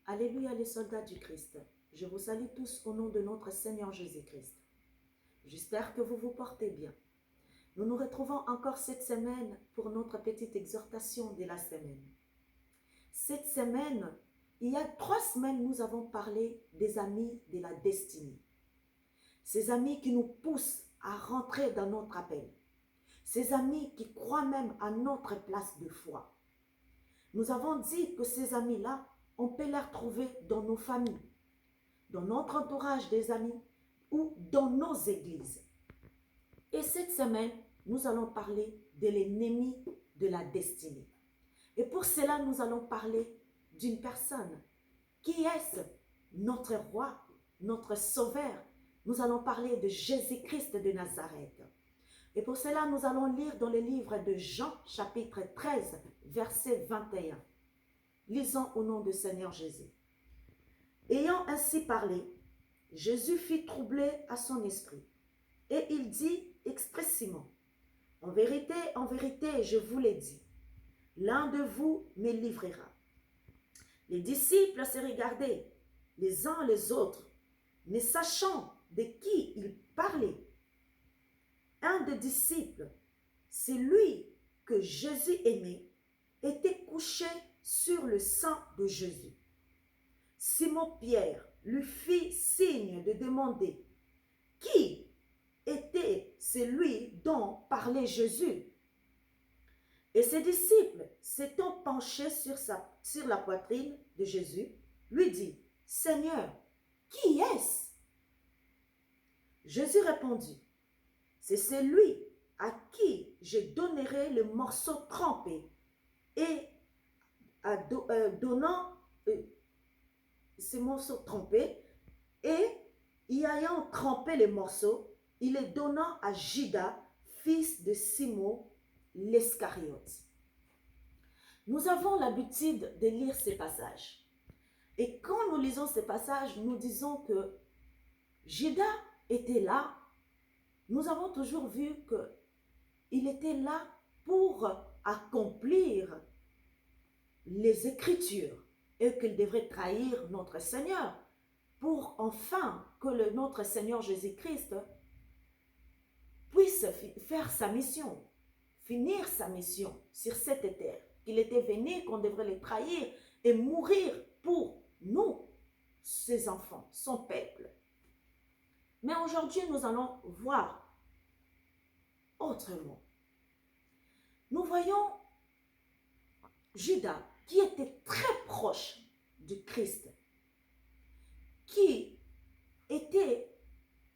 Alléluia les soldats du Christ. Je vous salue tous au nom de notre Seigneur Jésus-Christ. J'espère que vous vous portez bien. Nous nous retrouvons encore cette semaine pour notre petite exhortation de la semaine. Cette semaine, il y a 3 semaines, nous avons parlé des amis de la destinée. Ces amis qui nous poussent à rentrer dans notre appel. Ces amis qui croient même à notre place de foi. Nous avons dit que ces amis-là, on peut les retrouver dans nos familles, dans notre entourage des amis ou dans nos églises. Et cette semaine, nous allons parler de l'ennemi de la destinée. Et pour cela, nous allons parler d'une personne. Qui est-ce? Notre roi, notre sauveur. Nous allons parler de Jésus-Christ de Nazareth. Et pour cela, nous allons lire dans le livre de Jean, chapitre 13, verset 21. Lisons au nom du Seigneur Jésus. Ayant ainsi parlé, Jésus fit troubler à son esprit. Et il dit expressément, en vérité, je vous l'ai dit, l'un de vous me livrera. Les disciples se regardaient les uns les autres, ne sachant de qui ils parlaient. Un des disciples, celui que Jésus aimait, était couché sur le sein de Jésus. Simon-Pierre lui fit signe de demander qui était celui dont parlait Jésus. Et ses disciples, s'étant penchés sur la poitrine de Jésus, lui dit, « Seigneur, qui est-ce » Jésus répondit, « C'est celui à qui je donnerai le morceau trempé. » Et donnant ce morceau trempé, et y ayant trempé les morceaux, il les donna à Judas, fils de Simon l'Iscariote. Nous avons l'habitude de lire ces passages. Et quand nous lisons ces passages, nous disons que Judas était là. Nous avons toujours vu qu'il était là pour accomplir les Écritures et qu'il devrait trahir notre Seigneur pour enfin que notre Seigneur Jésus-Christ puisse faire sa mission, finir sa mission sur cette terre. Qu'il était venu, qu'on devrait le trahir et mourir pour nous, ses enfants, son peuple. Mais aujourd'hui, nous allons voir autrement. Nous voyons Judas, qui était très proche du Christ, qui était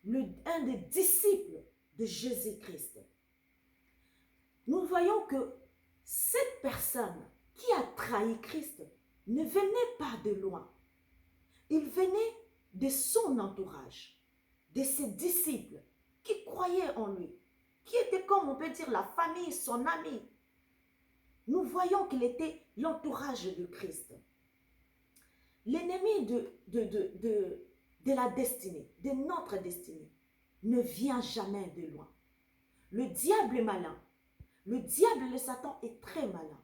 un des disciples de Jésus-Christ. Nous voyons que cette personne qui a trahi Christ ne venait pas de loin. Il venait de son entourage, de ses disciples qui croyaient en lui, qui étaient, comme on peut dire, la famille, son ami. Nous voyons qu'il était l'entourage de Christ. L'ennemi de la destinée, de notre destinée, ne vient jamais de loin. Le diable est malin. Le diable, le Satan, est très malin.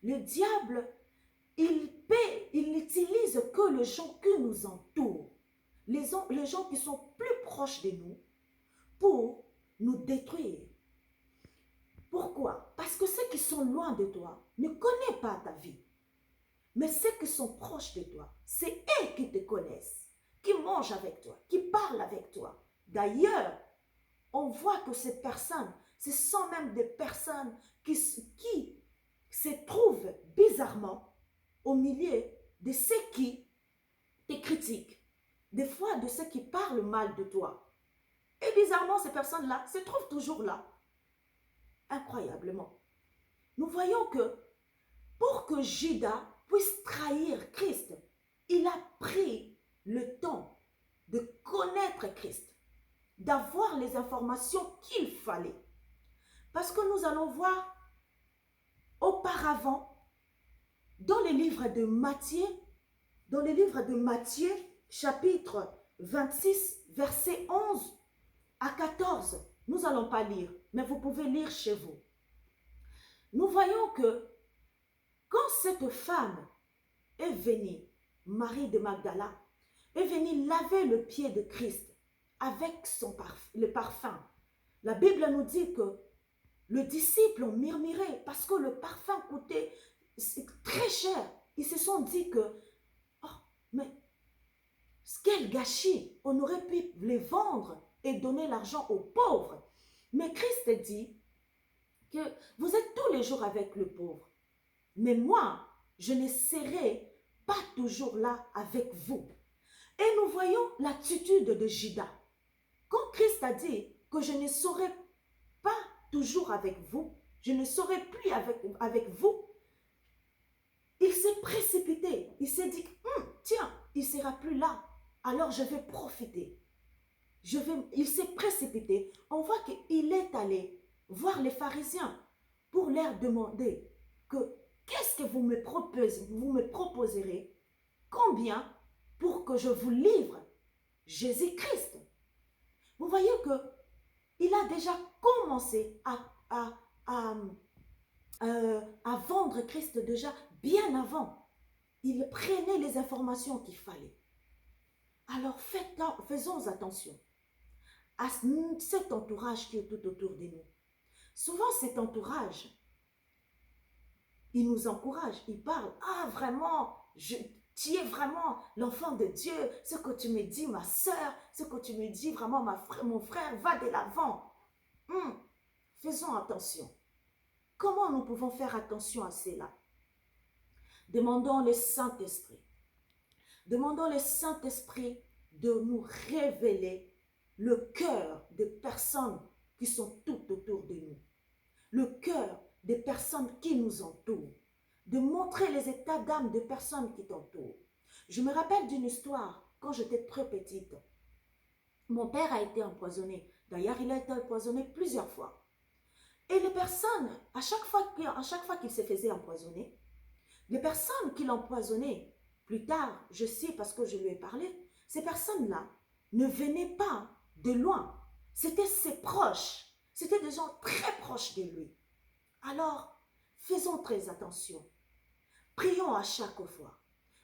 Le diable, il n'utilise que les gens qui nous entourent, les gens qui sont plus proches de nous, pour nous détruire. Pourquoi? Parce que ceux qui sont loin de toi ne connaissent pas ta vie. Mais ceux qui sont proches de toi, c'est eux qui te connaissent, qui mangent avec toi, qui parlent avec toi. D'ailleurs, on voit que ces personnes, ce sont même des personnes qui se trouvent bizarrement au milieu de ceux qui te critiquent, des fois de ceux qui parlent mal de toi. Et bizarrement, ces personnes-là se trouvent toujours là. Incroyablement. Nous voyons que pour que Judas puisse trahir Christ, il a pris le temps de connaître Christ, d'avoir les informations qu'il fallait. Parce que nous allons voir auparavant, dans le livre de Matthieu, chapitre 26, verset 11 à 14, nous n'allons pas lire, mais vous pouvez lire chez vous. Nous voyons que quand cette femme est venue Marie de Magdala, est venue laver le pied de Christ avec le parfum. La Bible nous dit que les disciples ont murmuré parce que le parfum coûtait très cher. Ils se sont dit que, oh, mais quel gâchis, on aurait pu les vendre et donner l'argent aux pauvres. Mais Christ dit que vous êtes tous les jours avec le pauvre. Mais moi, je ne serai pas toujours là avec vous. Et nous voyons l'attitude de Judas. Quand Christ a dit que je ne serai pas toujours avec vous, je ne serai plus avec vous, il s'est précipité. Il s'est dit, tiens, il ne sera plus là. Alors je vais profiter. Il s'est précipité. On voit qu'il est allé voir les pharisiens pour leur demander que qu'est-ce que vous me proposerez, combien pour que je vous livre Jésus-Christ. Vous voyez que il a déjà commencé à vendre Christ déjà bien avant. Il prenait les informations qu'il fallait. Alors faisons attention à cet entourage qui est tout autour de nous. Souvent cet entourage, il nous encourage, il parle, ah vraiment, tu es vraiment l'enfant de Dieu, ce que tu me dis ma soeur, ce que tu me dis vraiment mon frère, va de l'avant. Faisons attention. Comment nous pouvons faire attention à cela? Demandons le Saint-Esprit. Demandons le Saint-Esprit de nous révéler le cœur des personnes qui sont tout autour de nous. Le cœur des personnes qui nous entourent. De montrer les états d'âme des personnes qui t'entourent. Je me rappelle d'une histoire quand j'étais très petite. Mon père a été empoisonné. D'ailleurs, il a été empoisonné plusieurs fois. Et les personnes, à chaque fois qu'il se faisait empoisonner, les personnes qui l'empoisonnaient, plus tard, je sais parce que je lui ai parlé, ces personnes-là ne venaient pas de loin. C'était ses proches. C'était des gens très proches de lui. Alors, faisons très attention. Prions à chaque fois.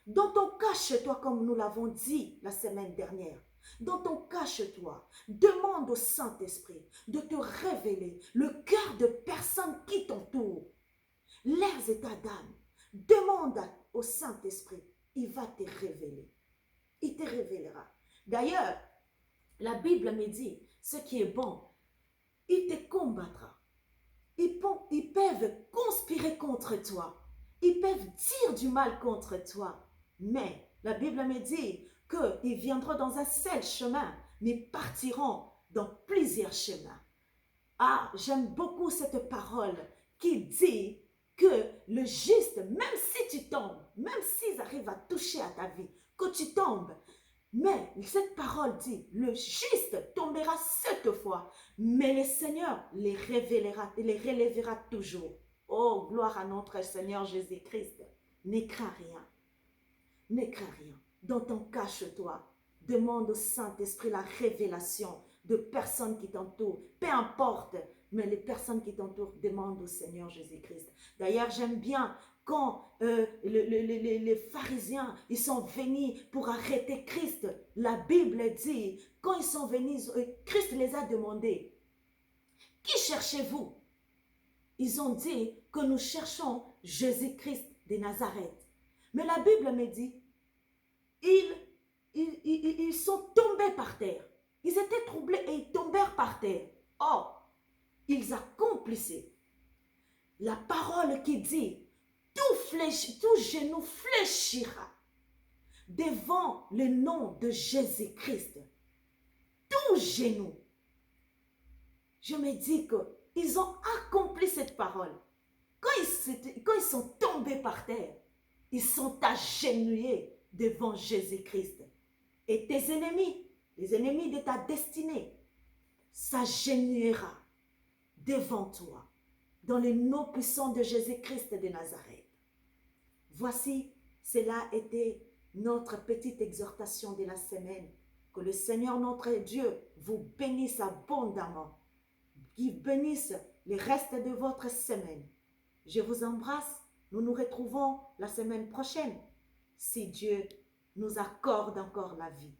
Dans ton cache-toi, comme nous l'avons dit la semaine dernière, dans ton cache-toi, demande au Saint-Esprit de te révéler le cœur de personnes qui t'entourent, leurs états d'âme. Demande au Saint-Esprit, il va te révéler. Il te révélera. D'ailleurs, la Bible me dit, ce qui est bon, il te combattra. Ils peuvent conspirer contre toi. Ils peuvent dire du mal contre toi. Mais la Bible me dit qu'ils viendront dans un seul chemin, mais partiront dans plusieurs chemins. Ah, j'aime beaucoup cette parole qui dit que le juste, même si tu tombes, même s'ils arrivent à toucher à ta vie, que tu tombes, mais cette parole dit, le juste tombera 7 fois, mais le Seigneur les relèvera toujours. Oh, gloire à notre Seigneur Jésus-Christ. Ne crains rien. Ne crains rien. Dans ton cache-toi, demande au Saint-Esprit la révélation de personnes qui t'entourent. Peu importe, mais les personnes qui t'entourent demandent au Seigneur Jésus-Christ. D'ailleurs, j'aime bien quand les pharisiens, ils sont venus pour arrêter Christ. La Bible dit, quand ils sont venus, Christ les a demandé, qui cherchez-vous? Ils ont dit que nous cherchons Jésus-Christ de Nazareth. Mais la Bible me dit, ils sont tombés par terre. Ils étaient troublés et ils tombèrent par terre. Or, ils accomplissaient la parole qui dit, tout genou fléchira devant le nom de Jésus-Christ. Tout genou. Je me dis qu'ils ont accompli cette parole. Quand ils sont tombés par terre, ils sont agenouillés devant Jésus-Christ. Et tes ennemis, les ennemis de ta destinée, s'agenouillera devant toi, dans le nom puissant de Jésus-Christ de Nazareth. Voici, cela était notre petite exhortation de la semaine. Que le Seigneur notre Dieu vous bénisse abondamment, qu'il bénisse le reste de votre semaine. Je vous embrasse. Nous nous retrouvons la semaine prochaine, si Dieu nous accorde encore la vie.